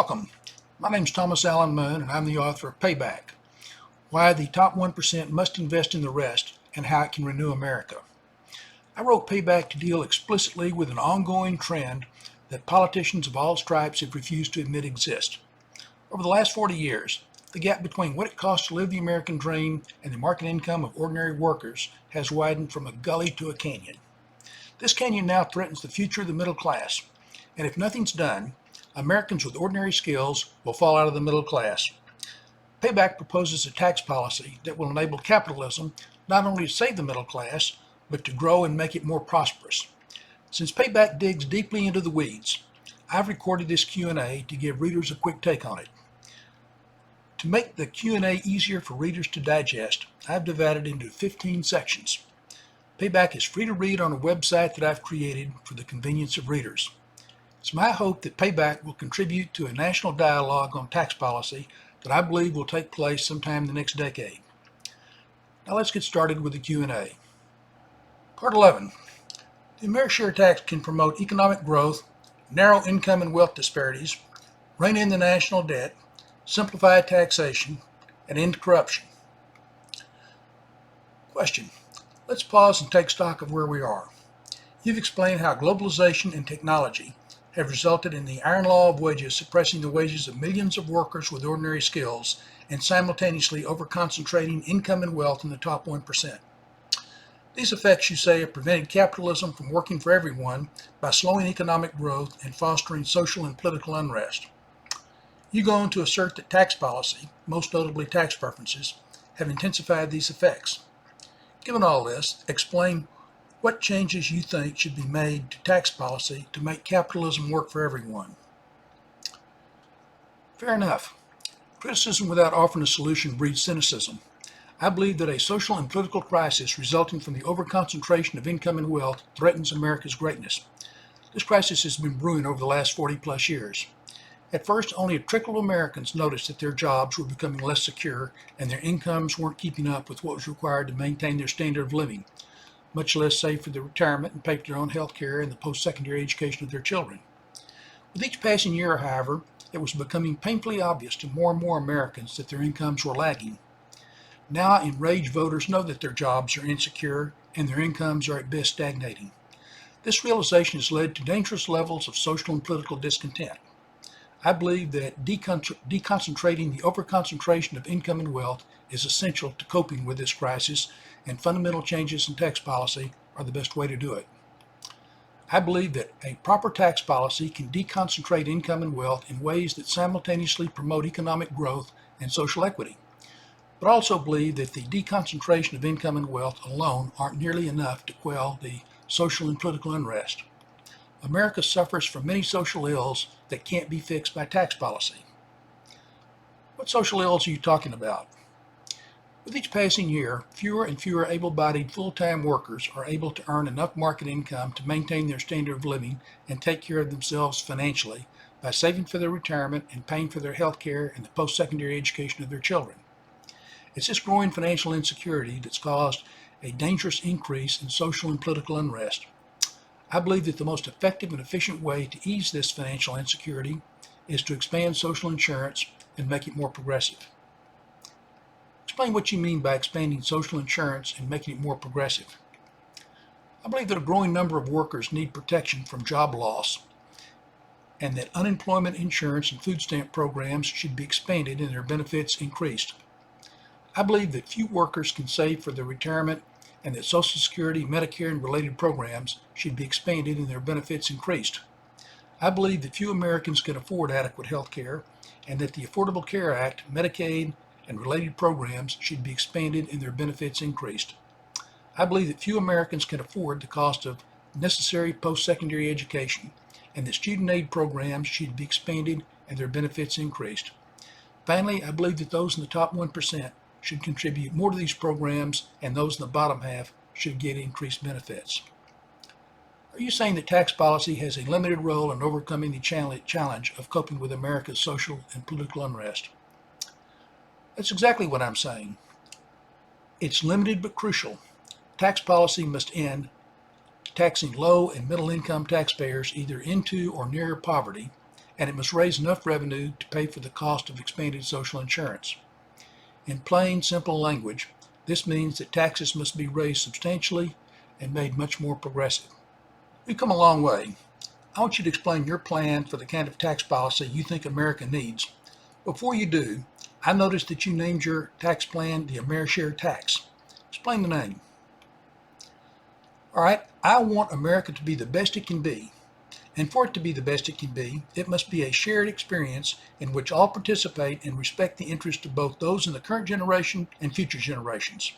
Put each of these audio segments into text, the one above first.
Welcome. My name is Thomas Allen Moon, and I'm the author of Payback: Why the Top 1% Must Invest in the Rest and How It Can Renew America. I wrote Payback to deal explicitly with an ongoing trend that politicians of all stripes have refused to admit exists. Over the last 40 years, the gap between what it costs to live the American dream and the market income of ordinary workers has widened from a gully to a canyon. This canyon now threatens the future of the middle class, and if nothing's done, Americans with ordinary skills will fall out of the middle class. Payback proposes a tax policy that will enable capitalism not only to save the middle class, but to grow and make it more prosperous. Since Payback digs deeply into the weeds, I've recorded this Q&A to give readers a quick take on it. To make the Q&A easier for readers to digest, I've divided it into 15 sections. Payback is free to read on a website that I've created for the convenience of readers. It's my hope that Payback will contribute to a national dialogue on tax policy that I believe will take place sometime in the next decade. Now let's get started with the Q&A. Part 11. The Amerishare tax can promote economic growth, narrow income and wealth disparities, rein in the national debt, simplify taxation, and end corruption. Question. Let's pause and take stock of where we are. You've explained how globalization and technology have resulted in the iron law of wages suppressing the wages of millions of workers with ordinary skills and simultaneously over-concentrating income and wealth in the top 1%. These effects, you say, have prevented capitalism from working for everyone by slowing economic growth and fostering social and political unrest. You go on to assert that tax policy, most notably tax preferences, have intensified these effects. Given all this, explain what changes you think should be made to tax policy to make capitalism work for everyone. Fair enough. Criticism without offering a solution breeds cynicism. I believe that a social and political crisis resulting from the overconcentration of income and wealth threatens America's greatness. This crisis has been brewing over the last 40 plus years. At first, only a trickle of Americans noticed that their jobs were becoming less secure and their incomes weren't keeping up with what was required to maintain their standard of living, much less save for their retirement and pay for their own health care and the post-secondary education of their children. With each passing year, however, it was becoming painfully obvious to more and more Americans that their incomes were lagging. Now, enraged voters know that their jobs are insecure and their incomes are at best stagnating. This realization has led to dangerous levels of social and political discontent. I believe that deconcentrating the overconcentration of income and wealth is essential to coping with this crisis, and fundamental changes in tax policy are the best way to do it. I believe that a proper tax policy can deconcentrate income and wealth in ways that simultaneously promote economic growth and social equity, but I also believe that the deconcentration of income and wealth alone aren't nearly enough to quell the social and political unrest. America suffers from many social ills that can't be fixed by tax policy. What social ills are you talking about? With each passing year, fewer and fewer able-bodied full-time workers are able to earn enough market income to maintain their standard of living and take care of themselves financially by saving for their retirement and paying for their health care and the post-secondary education of their children. It's this growing financial insecurity that's caused a dangerous increase in social and political unrest. I believe that the most effective and efficient way to ease this financial insecurity is to expand social insurance and make it more progressive. Explain what you mean by expanding social insurance and making it more progressive. I believe that a growing number of workers need protection from job loss, and that unemployment insurance and food stamp programs should be expanded and their benefits increased. I believe that few workers can save for their retirement and that Social Security, Medicare, and related programs should be expanded and their benefits increased. I believe that few Americans can afford adequate health care and that the Affordable Care Act, Medicaid, and related programs should be expanded and their benefits increased. I believe that few Americans can afford the cost of necessary post-secondary education and that student aid programs should be expanded and their benefits increased. Finally, I believe that those in the top 1% should contribute more to these programs and those in the bottom half should get increased benefits. Are you saying that tax policy has a limited role in overcoming the challenge of coping with America's social and political unrest? That's exactly what I'm saying. It's limited but crucial. Tax policy must end taxing low and middle income taxpayers either into or near poverty and it must raise enough revenue to pay for the cost of expanded social insurance. In plain, simple language, this means that taxes must be raised substantially and made much more progressive. We've come a long way. I want you to explain your plan for the kind of tax policy you think America needs. Before you do, I noticed that you named your tax plan the AmeriShare tax. Explain the name. All right, I want America to be the best it can be. And for it to be the best it can be, it must be a shared experience in which all participate and respect the interests of both those in the current generation and future generations.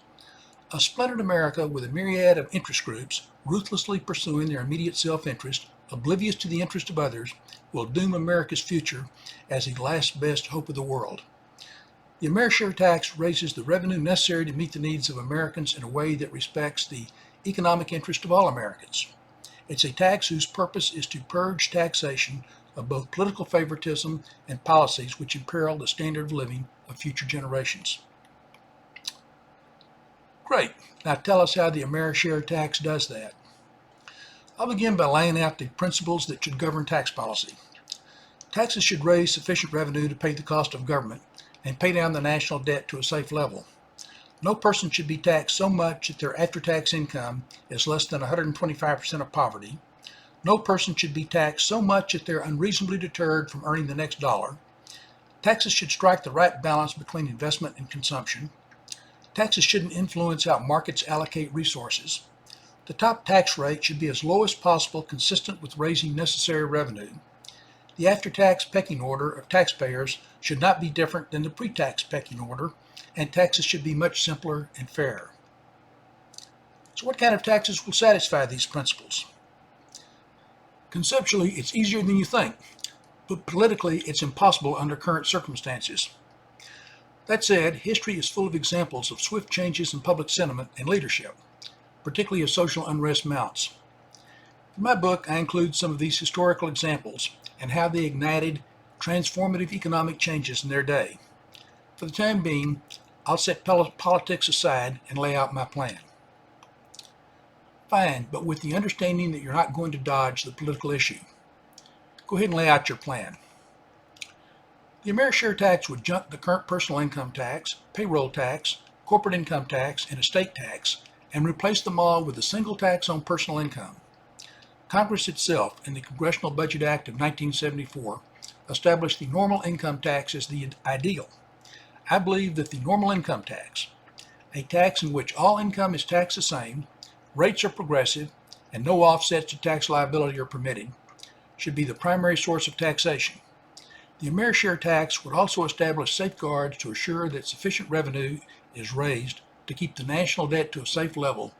A splintered America with a myriad of interest groups ruthlessly pursuing their immediate self-interest, oblivious to the interest of others, will doom America's future as the last best hope of the world. The AmeriShare tax raises the revenue necessary to meet the needs of Americans in a way that respects the economic interest of all Americans. It's a tax whose purpose is to purge taxation of both political favoritism and policies which imperil the standard of living of future generations. Great. Now tell us how the AmeriShare tax does that. I'll begin by laying out the principles that should govern tax policy. Taxes should raise sufficient revenue to pay the cost of government and pay down the national debt to a safe level. No person should be taxed so much that their after-tax income is less than 125% of poverty. No person should be taxed so much that they're unreasonably deterred from earning the next dollar. Taxes should strike the right balance between investment and consumption. Taxes shouldn't influence how markets allocate resources. The top tax rate should be as low as possible, consistent with raising necessary revenue. The after-tax pecking order of taxpayers should not be different than the pre-tax pecking order, and taxes should be much simpler and fairer. So what kind of taxes will satisfy these principles? Conceptually, it's easier than you think, but politically, it's impossible under current circumstances. That said, history is full of examples of swift changes in public sentiment and leadership, particularly as social unrest mounts. In my book, I include some of these historical examples and how they ignited transformative economic changes in their day. For the time being, I'll set politics aside and lay out my plan. Fine, but with the understanding that you're not going to dodge the political issue. Go ahead and lay out your plan. The AmeriShare tax would junk the current personal income tax, payroll tax, corporate income tax, and estate tax, and replace them all with a single tax on personal income. Congress itself, in the Congressional Budget Act of 1974, established the normal income tax as the ideal. I believe that the normal income tax, a tax in which all income is taxed the same, rates are progressive, and no offsets to tax liability are permitted, should be the primary source of taxation. The AmeriShare tax would also establish safeguards to assure that sufficient revenue is raised to keep the national debt to a safe level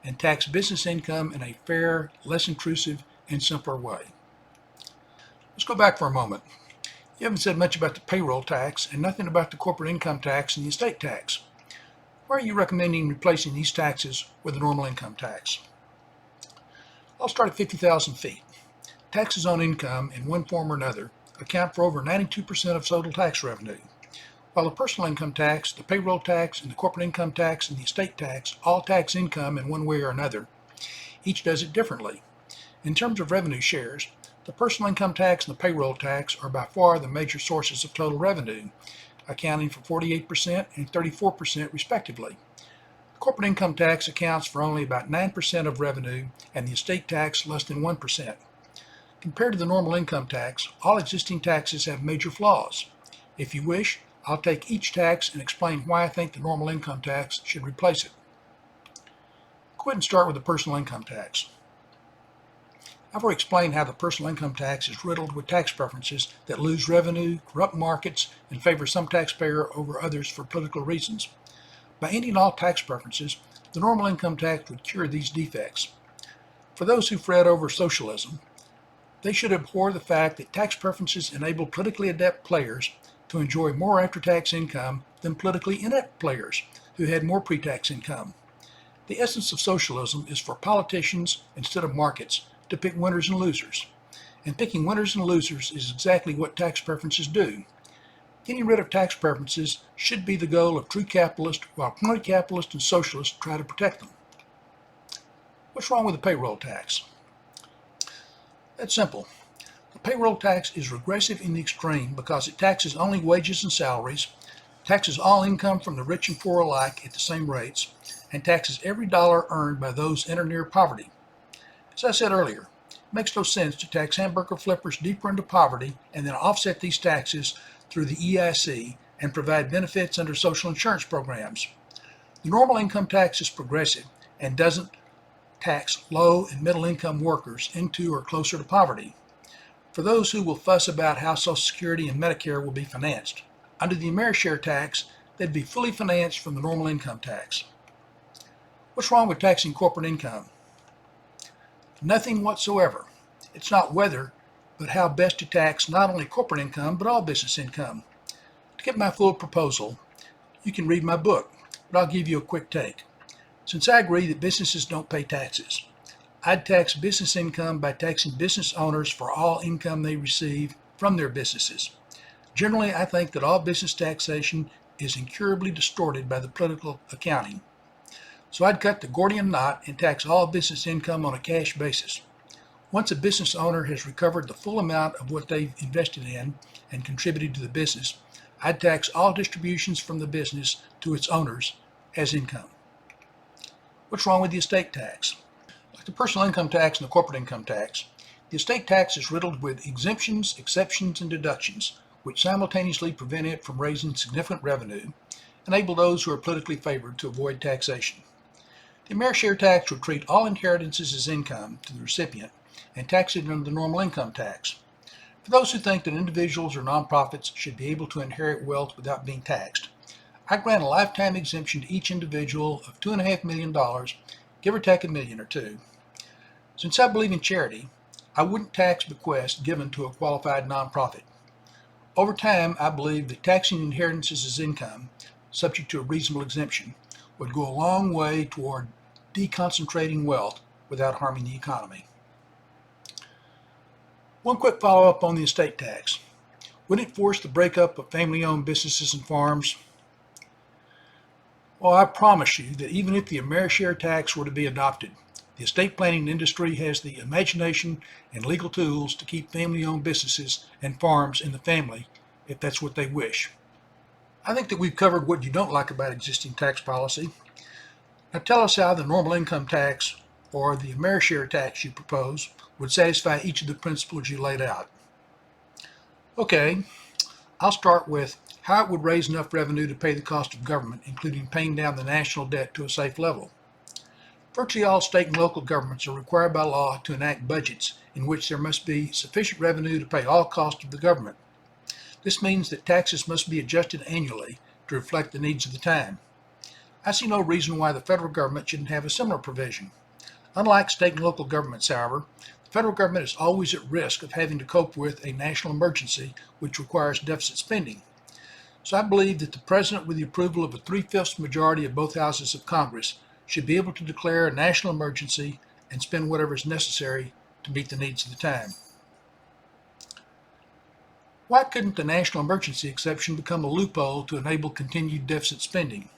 and tax business income in a fair, less intrusive, and simpler way. Let's go back for a moment. You haven't said much about the payroll tax and nothing about the corporate income tax and the estate tax. Why are you recommending replacing these taxes with a normal income tax? I'll start at 50,000 feet. Taxes on income in one form or another account for over 92% of total tax revenue. While the personal income tax, the payroll tax, and the corporate income tax and the estate tax all tax income in one way or another, each does it differently. In terms of revenue shares, the personal income tax and the payroll tax are by far the major sources of total revenue, accounting for 48% and 34% respectively. The corporate income tax accounts for only about 9% of revenue and the estate tax less than 1%. Compared to the normal income tax, all existing taxes have major flaws. If you wish, I'll take each tax and explain why I think the normal income tax should replace it. Go ahead and start with the personal income tax. I've already explained how the personal income tax is riddled with tax preferences that lose revenue, corrupt markets, and favor some taxpayer over others for political reasons. By ending all tax preferences, the normal income tax would cure these defects. For those who fret over socialism, they should abhor the fact that tax preferences enable politically adept players to enjoy more after-tax income than politically inept players who had more pre-tax income. The essence of socialism is for politicians, instead of markets, to pick winners and losers. And picking winners and losers is exactly what tax preferences do. Getting rid of tax preferences should be the goal of true capitalists, while crony capitalists and socialists try to protect them. What's wrong with the payroll tax? That's simple. The payroll tax is regressive in the extreme because it taxes only wages and salaries, taxes all income from the rich and poor alike at the same rates, and taxes every dollar earned by those in or near poverty. As I said earlier, it makes no sense to tax hamburger flippers deeper into poverty and then offset these taxes through the EIC and provide benefits under social insurance programs. The normal income tax is progressive and doesn't tax low and middle income workers into or closer to poverty. For those who will fuss about how Social Security and Medicare will be financed, under the AmeriShare tax, they'd be fully financed from the normal income tax. What's wrong with taxing corporate income? Nothing whatsoever. It's not whether, but how best to tax not only corporate income, but all business income. To get my full proposal, you can read my book, but I'll give you a quick take. Since I agree that businesses don't pay taxes, I'd tax business income by taxing business owners for all income they receive from their businesses. Generally, I think that all business taxation is incurably distorted by the political accounting. So I'd cut the Gordian knot and tax all business income on a cash basis. Once a business owner has recovered the full amount of what they've invested in and contributed to the business, I'd tax all distributions from the business to its owners as income. What's wrong with the estate tax? Like the personal income tax and the corporate income tax, the estate tax is riddled with exemptions, exceptions, and deductions, which simultaneously prevent it from raising significant revenue, enable those who are politically favored to avoid taxation. The AmeriShare tax would treat all inheritances as income to the recipient and tax it under the normal income tax. For those who think that individuals or nonprofits should be able to inherit wealth without being taxed, I grant a lifetime exemption to each individual of $2.5 million, give or take $1 million or two. Since I believe in charity, I wouldn't tax bequests given to a qualified nonprofit. Over time, I believe that taxing inheritances as income, subject to a reasonable exemption, would go a long way toward deconcentrating wealth without harming the economy. One quick follow-up on the estate tax. Would it force the breakup of family-owned businesses and farms? Well, I promise you that even if the AmeriShare tax were to be adopted, the estate planning industry has the imagination and legal tools to keep family-owned businesses and farms in the family if that's what they wish. I think that we've covered what you don't like about existing tax policy. Now tell us how the normal income tax or the AmeriShare tax you propose would satisfy each of the principles you laid out. Okay, I'll start with how it would raise enough revenue to pay the cost of government, including paying down the national debt to a safe level. Virtually all state and local governments are required by law to enact budgets in which there must be sufficient revenue to pay all costs of the government. This means that taxes must be adjusted annually to reflect the needs of the time. I see no reason why the federal government shouldn't have a similar provision. Unlike state and local governments, however, the federal government is always at risk of having to cope with a national emergency which requires deficit spending. So I believe that the President, with the approval of a 3/5 majority of both houses of Congress, should be able to declare a national emergency and spend whatever is necessary to meet the needs of the time. Why couldn't the national emergency exception become a loophole to enable continued deficit spending?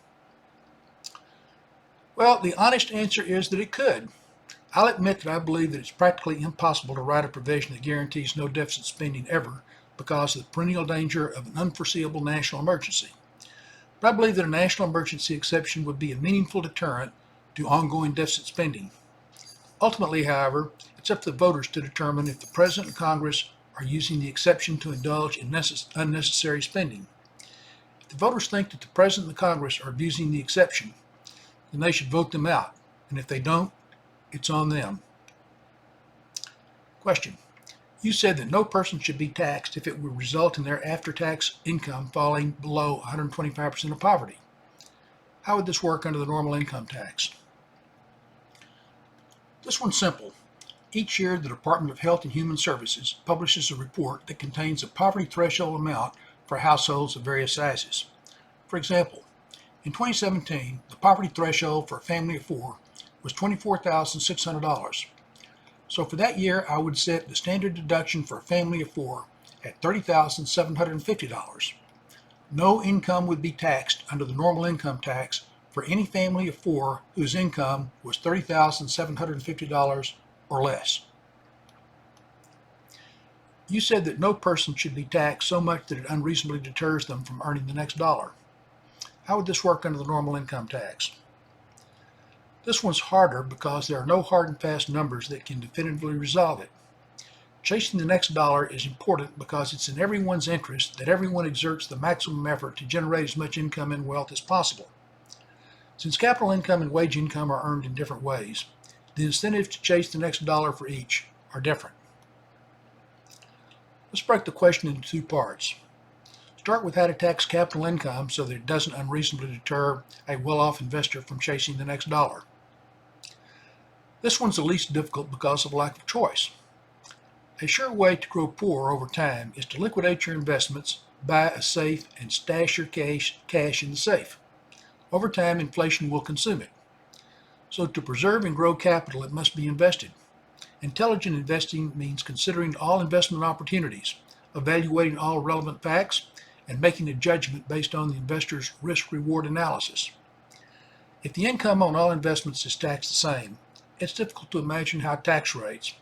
Well, the honest answer is that it could. I'll admit that I believe that it's practically impossible to write a provision that guarantees no deficit spending ever because of the perennial danger of an unforeseeable national emergency. But I believe that a national emergency exception would be a meaningful deterrent to ongoing deficit spending. Ultimately, however, it's up to the voters to determine if the President and Congress are using the exception to indulge in unnecessary spending. If the voters think that the President and the Congress are abusing the exception, then they should vote them out. And if they don't, it's on them. Question. You said that no person should be taxed if it would result in their after-tax income falling below 125% of poverty. How would this work under the normal income tax? This one's simple. Each year, the Department of Health and Human Services publishes a report that contains a poverty threshold amount for households of various sizes. For example, in 2017, the poverty threshold for a family of four was $24,600. So for that year, I would set the standard deduction for a family of four at $30,750. No income would be taxed under the normal income tax for any family of four whose income was $30,750 or less. You said that no person should be taxed so much that it unreasonably deters them from earning the next dollar. How would this work under the normal income tax? This one's harder because there are no hard and fast numbers that can definitively resolve it. Chasing the next dollar is important because it's in everyone's interest that everyone exerts the maximum effort to generate as much income and wealth as possible. Since capital income and wage income are earned in different ways, the incentives to chase the next dollar for each are different. Let's break the question into two parts. Start with how to tax capital income so that it doesn't unreasonably deter a well-off investor from chasing the next dollar. This one's the least difficult because of lack of choice. A sure way to grow poor over time is to liquidate your investments, buy a safe, and stash your cash in the safe. Over time, inflation will consume it. So to preserve and grow capital, it must be invested. Intelligent investing means considering all investment opportunities, evaluating all relevant facts, and making a judgment based on the investor's risk-reward analysis. If the income on all investments is taxed the same, it's difficult to imagine how tax rates,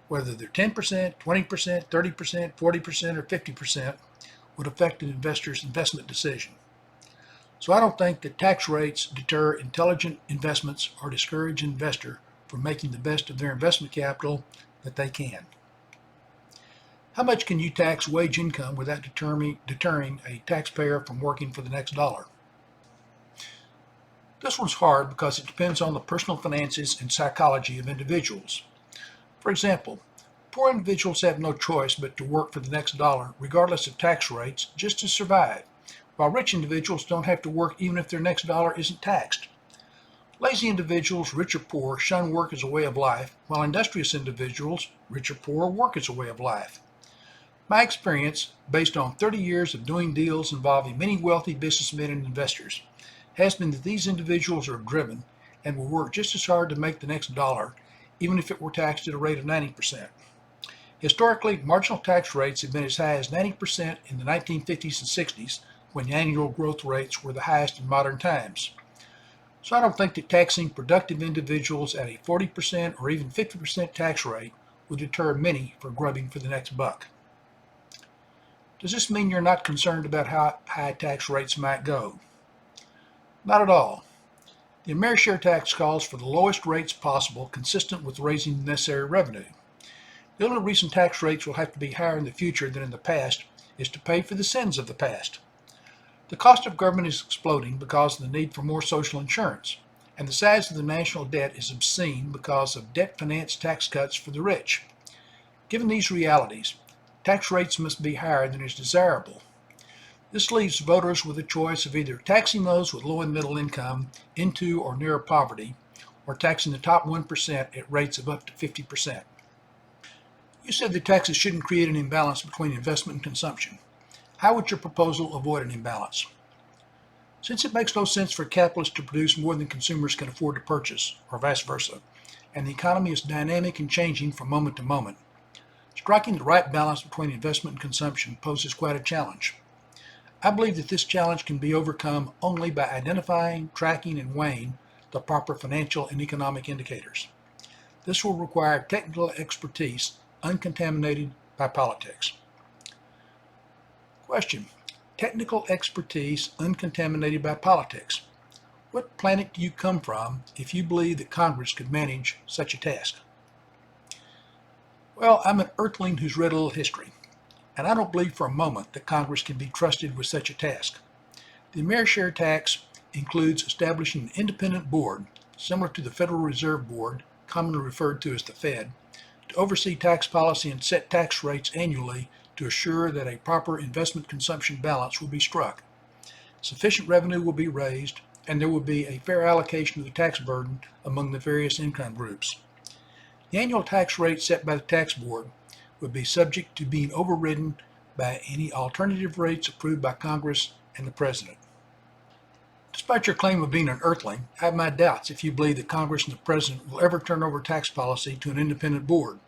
whether they're 10%, 20%, 30%, 40%, or 50%, would affect an investor's investment decision. So I don't think that tax rates deter intelligent investments or discourage an investor from making the best of their investment capital that they can. How much can you tax wage income without deterring a taxpayer from working for the next dollar? This one's hard because it depends on the personal finances and psychology of individuals. For example, poor individuals have no choice but to work for the next dollar, regardless of tax rates, just to survive, while rich individuals don't have to work even if their next dollar isn't taxed. Lazy individuals, rich or poor, shun work as a way of life, while industrious individuals, rich or poor, work as a way of life. My experience, based on 30 years of doing deals involving many wealthy businessmen and investors, has been that these individuals are driven and will work just as hard to make the next dollar, even if it were taxed at a rate of 90%. Historically, marginal tax rates have been as high as 90% in the 1950s and 60s, when the annual growth rates were the highest in modern times. So I don't think that taxing productive individuals at a 40% or even 50% tax rate would deter many from grubbing for the next buck. Does this mean you're not concerned about how high tax rates might go? Not at all. The Amerishare tax calls for the lowest rates possible, consistent with raising the necessary revenue. The only reason tax rates will have to be higher in the future than in the past is to pay for the sins of the past. The cost of government is exploding because of the need for more social insurance, and the size of the national debt is obscene because of debt-financed tax cuts for the rich. Given these realities, tax rates must be higher than is desirable. This leaves voters with a choice of either taxing those with low and middle income into or near poverty, or taxing the top 1% at rates of up to 50%. You said that taxes shouldn't create an imbalance between investment and consumption. How would your proposal avoid an imbalance? Since it makes no sense for capitalists to produce more than consumers can afford to purchase, or vice versa, and the economy is dynamic and changing from moment to moment, striking the right balance between investment and consumption poses quite a challenge. I believe that this challenge can be overcome only by identifying, tracking, and weighing the proper financial and economic indicators. This will require technical expertise uncontaminated by politics. Question: technical expertise uncontaminated by politics. What planet do you come from if you believe that Congress could manage such a task? Well, I'm an earthling who's read a little history, and I don't believe for a moment that Congress can be trusted with such a task. The Amerishare tax includes establishing an independent board, similar to the Federal Reserve Board, commonly referred to as the Fed, to oversee tax policy and set tax rates annually to assure that a proper investment-consumption balance will be struck. Sufficient revenue will be raised, and there will be a fair allocation of the tax burden among the various income groups. The annual tax rate set by the tax board would be subject to being overridden by any alternative rates approved by Congress and the President. Despite your claim of being an earthling, I have my doubts if you believe that Congress and the President will ever turn over tax policy to an independent board.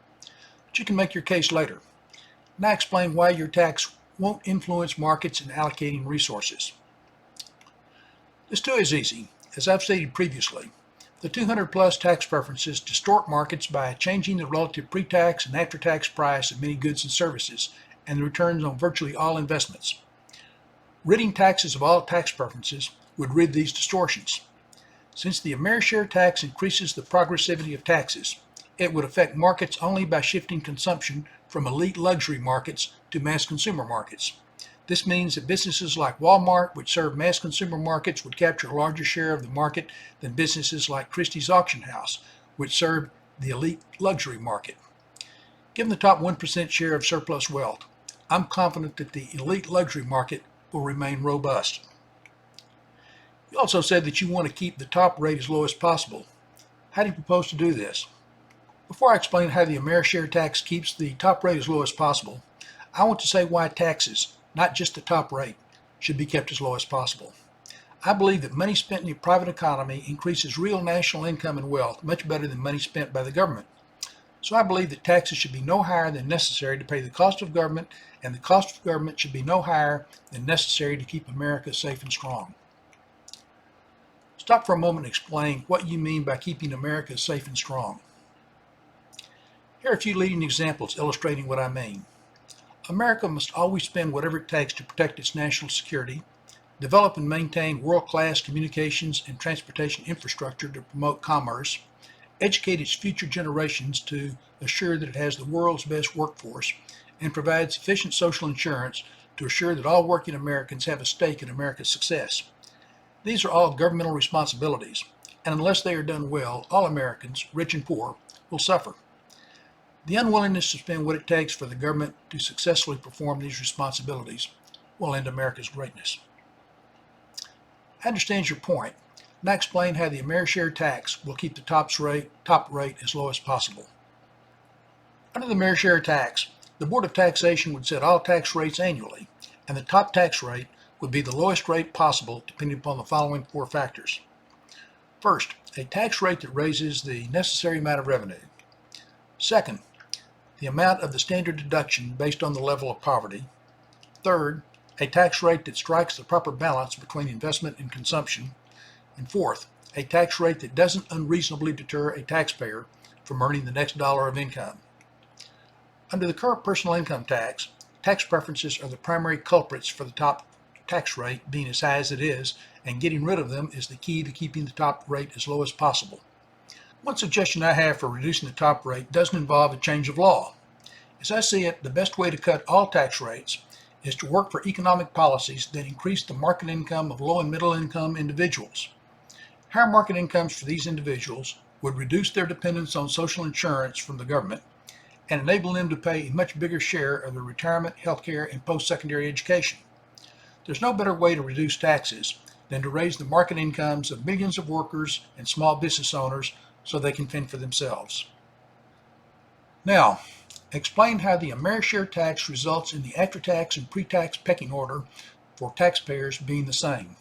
But you can make your case later. Now explain why your tax won't influence markets in allocating resources. This too is easy. As I've stated previously, The 200 plus tax preferences distort markets by changing the relative pre-tax and after-tax price of many goods and services and the returns on virtually all investments. Ridding taxes of all tax preferences would rid these distortions. Since the Amerishare tax increases the progressivity of taxes, it would affect markets only by shifting consumption from elite luxury markets to mass consumer markets. This means that businesses like Walmart, which serve mass consumer markets, would capture a larger share of the market than businesses like Christie's Auction House, which serve the elite luxury market. Given the top 1% share of surplus wealth, I'm confident that the elite luxury market will remain robust. You also said that you want to keep the top rate as low as possible. How do you propose to do this? Before I explain how the Amerishare tax keeps the top rate as low as possible, I want to say why taxes, not just the top rate, should be kept as low as possible. I believe that money spent in the private economy increases real national income and wealth much better than money spent by the government. So I believe that taxes should be no higher than necessary to pay the cost of government, and the cost of government should be no higher than necessary to keep America safe and strong. Stop for a moment and explain what you mean by keeping America safe and strong. Here are a few leading examples illustrating what I mean. America must always spend whatever it takes to protect its national security, develop and maintain world-class communications and transportation infrastructure to promote commerce, educate its future generations to assure that it has the world's best workforce, and provide sufficient social insurance to assure that all working Americans have a stake in America's success. These are all governmental responsibilities, and unless they are done well, all Americans, rich and poor, will suffer. The unwillingness to spend what it takes for the government to successfully perform these responsibilities will end America's greatness. I understand your point. Now explain how the Amerishare tax will keep the top rate as low as possible. Under the Amerishare tax, the Board of Taxation would set all tax rates annually, and the top tax rate would be the lowest rate possible depending upon the following four factors. First, a tax rate that raises the necessary amount of revenue. Second, the amount of the standard deduction based on the level of poverty. Third, a tax rate that strikes the proper balance between investment and consumption. And fourth, a tax rate that doesn't unreasonably deter a taxpayer from earning the next dollar of income. Under the current personal income tax, tax preferences are the primary culprits for the top tax rate being as high as it is, and getting rid of them is the key to keeping the top rate as low as possible. One suggestion I have for reducing the top rate doesn't involve a change of law. As I see it, the best way to cut all tax rates is to work for economic policies that increase the market income of low and middle income individuals. Higher market incomes for these individuals would reduce their dependence on social insurance from the government and enable them to pay a much bigger share of their retirement, healthcare, and post-secondary education. There's no better way to reduce taxes than to raise the market incomes of millions of workers and small business owners so they can fend for themselves. Now, explain how the Amerishare tax results in the after-tax and pre-tax pecking order for taxpayers being the same.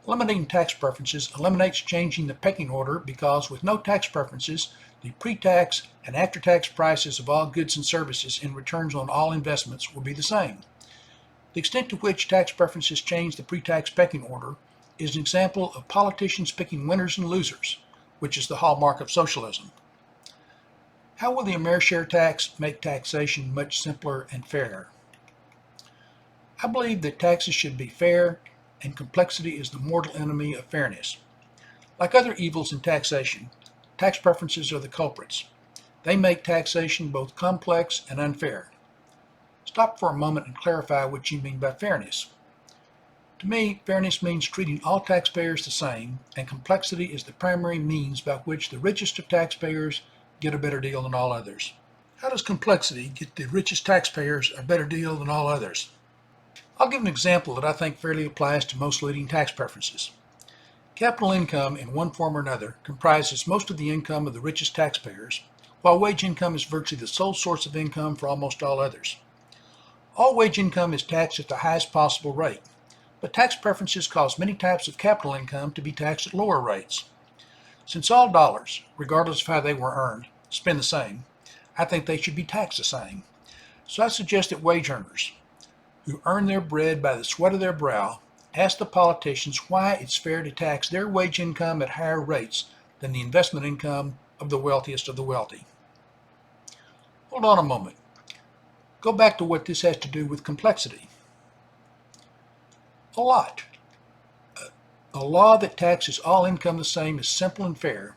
Eliminating tax preferences eliminates changing the pecking order because with no tax preferences, the pre-tax and after-tax prices of all goods and services and returns on all investments will be the same. The extent to which tax preferences change the pre-tax pecking order is an example of politicians picking winners and losers, which is the hallmark of socialism. How will the Amerishare tax make taxation much simpler and fairer? I believe that taxes should be fair, and complexity is the mortal enemy of fairness. Like other evils in taxation, tax preferences are the culprits. They make taxation both complex and unfair. Stop for a moment and clarify what you mean by fairness. To me, fairness means treating all taxpayers the same, and complexity is the primary means by which the richest of taxpayers get a better deal than all others. How does complexity get the richest taxpayers a better deal than all others? I'll give an example that I think fairly applies to most leading tax preferences. Capital income in one form or another comprises most of the income of the richest taxpayers, while wage income is virtually the sole source of income for almost all others. All wage income is taxed at the highest possible rate, but tax preferences cause many types of capital income to be taxed at lower rates. Since all dollars, regardless of how they were earned, spend the same, I think they should be taxed the same. So I suggest that wage earners, who earn their bread by the sweat of their brow, ask the politicians why it's fair to tax their wage income at higher rates than the investment income of the wealthiest of the wealthy. Hold on a moment. Go back to what this has to do with complexity. A lot. A law that taxes all income the same is simple and fair,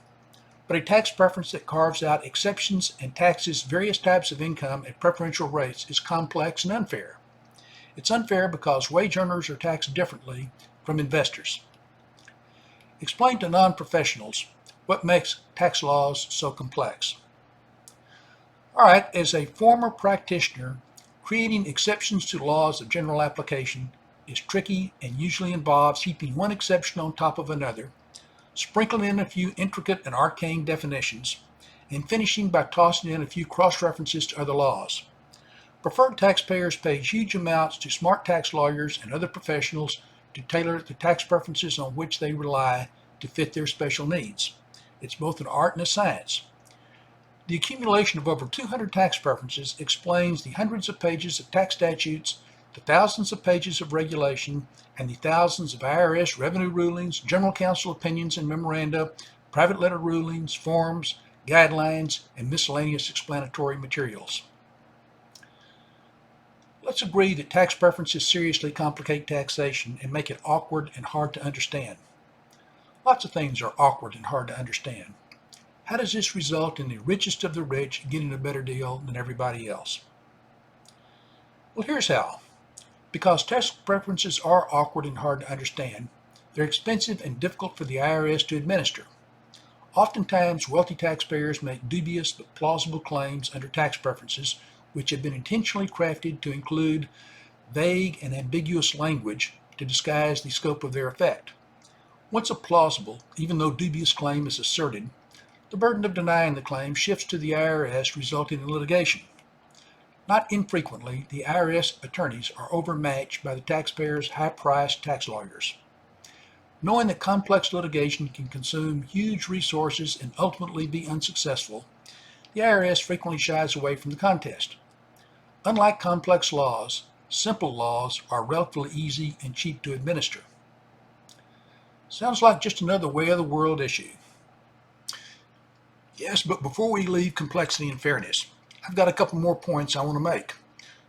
but a tax preference that carves out exceptions and taxes various types of income at preferential rates is complex and unfair. It's unfair because wage earners are taxed differently from investors. Explain to non-professionals what makes tax laws so complex. All right, as a former practitioner, creating exceptions to laws of general application is tricky and usually involves heaping one exception on top of another, sprinkling in a few intricate and arcane definitions, and finishing by tossing in a few cross-references to other laws. Preferred taxpayers pay huge amounts to smart tax lawyers and other professionals to tailor the tax preferences on which they rely to fit their special needs. It's both an art and a science. The accumulation of over 200 tax preferences explains the hundreds of pages of tax statutes, the thousands of pages of regulation, and the thousands of IRS revenue rulings, general counsel opinions and memoranda, private letter rulings, forms, guidelines, and miscellaneous explanatory materials. Let's agree that tax preferences seriously complicate taxation and make it awkward and hard to understand. Lots of things are awkward and hard to understand. How does this result in the richest of the rich getting a better deal than everybody else? Well, here's how. Because tax preferences are awkward and hard to understand, they're expensive and difficult for the IRS to administer. Oftentimes, wealthy taxpayers make dubious but plausible claims under tax preferences, which have been intentionally crafted to include vague and ambiguous language to disguise the scope of their effect. Once a plausible, even though dubious claim is asserted, the burden of denying the claim shifts to the IRS, resulting in litigation. Not infrequently, the IRS attorneys are overmatched by the taxpayers' high-priced tax lawyers. Knowing that complex litigation can consume huge resources and ultimately be unsuccessful, the IRS frequently shies away from the contest. Unlike complex laws, simple laws are relatively easy and cheap to administer. Sounds like just another way of the world issue. Yes, but before we leave complexity and fairness, I've got a couple more points I want to make.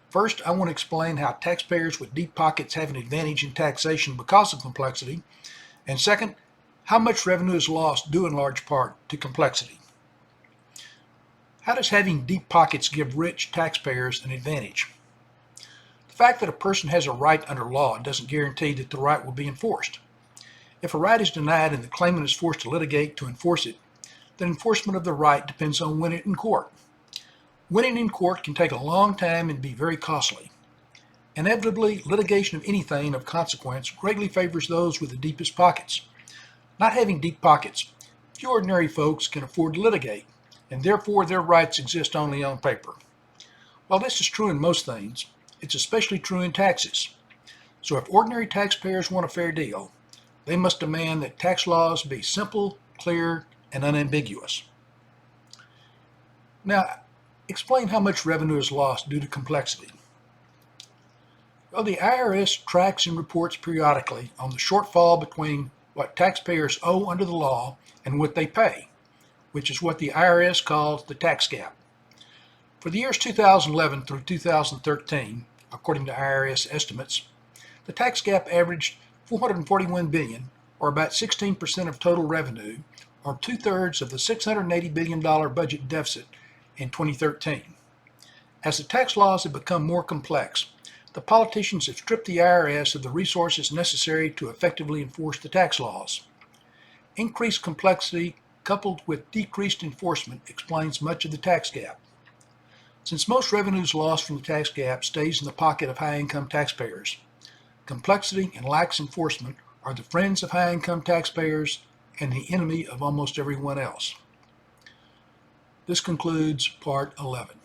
First, I want to explain how taxpayers with deep pockets have an advantage in taxation because of complexity. And second, how much revenue is lost due in large part to complexity. How does having deep pockets give rich taxpayers an advantage? The fact that a person has a right under law doesn't guarantee that the right will be enforced. If a right is denied and the claimant is forced to litigate to enforce it, then enforcement of the right depends on winning it in court. Winning in court can take a long time and be very costly. Inevitably, litigation of anything of consequence greatly favors those with the deepest pockets. Not having deep pockets, few ordinary folks can afford to litigate, and therefore their rights exist only on paper. While this is true in most things, it's especially true in taxes. So if ordinary taxpayers want a fair deal, they must demand that tax laws be simple, clear, and unambiguous. Now, explain how much revenue is lost due to complexity. Well, the IRS tracks and reports periodically on the shortfall between what taxpayers owe under the law and what they pay, which is what the IRS calls the tax gap. For the years 2011 through 2013, according to IRS estimates, the tax gap averaged $441 billion, or about 16% of total revenue, or two-thirds of the $680 billion budget deficit in 2013. As the tax laws have become more complex, the politicians have stripped the IRS of the resources necessary to effectively enforce the tax laws. Increased complexity coupled with decreased enforcement explains much of the tax gap. Since most revenues lost from the tax gap stays in the pocket of high-income taxpayers, complexity and lax enforcement are the friends of high-income taxpayers and the enemy of almost everyone else. This concludes Part 11.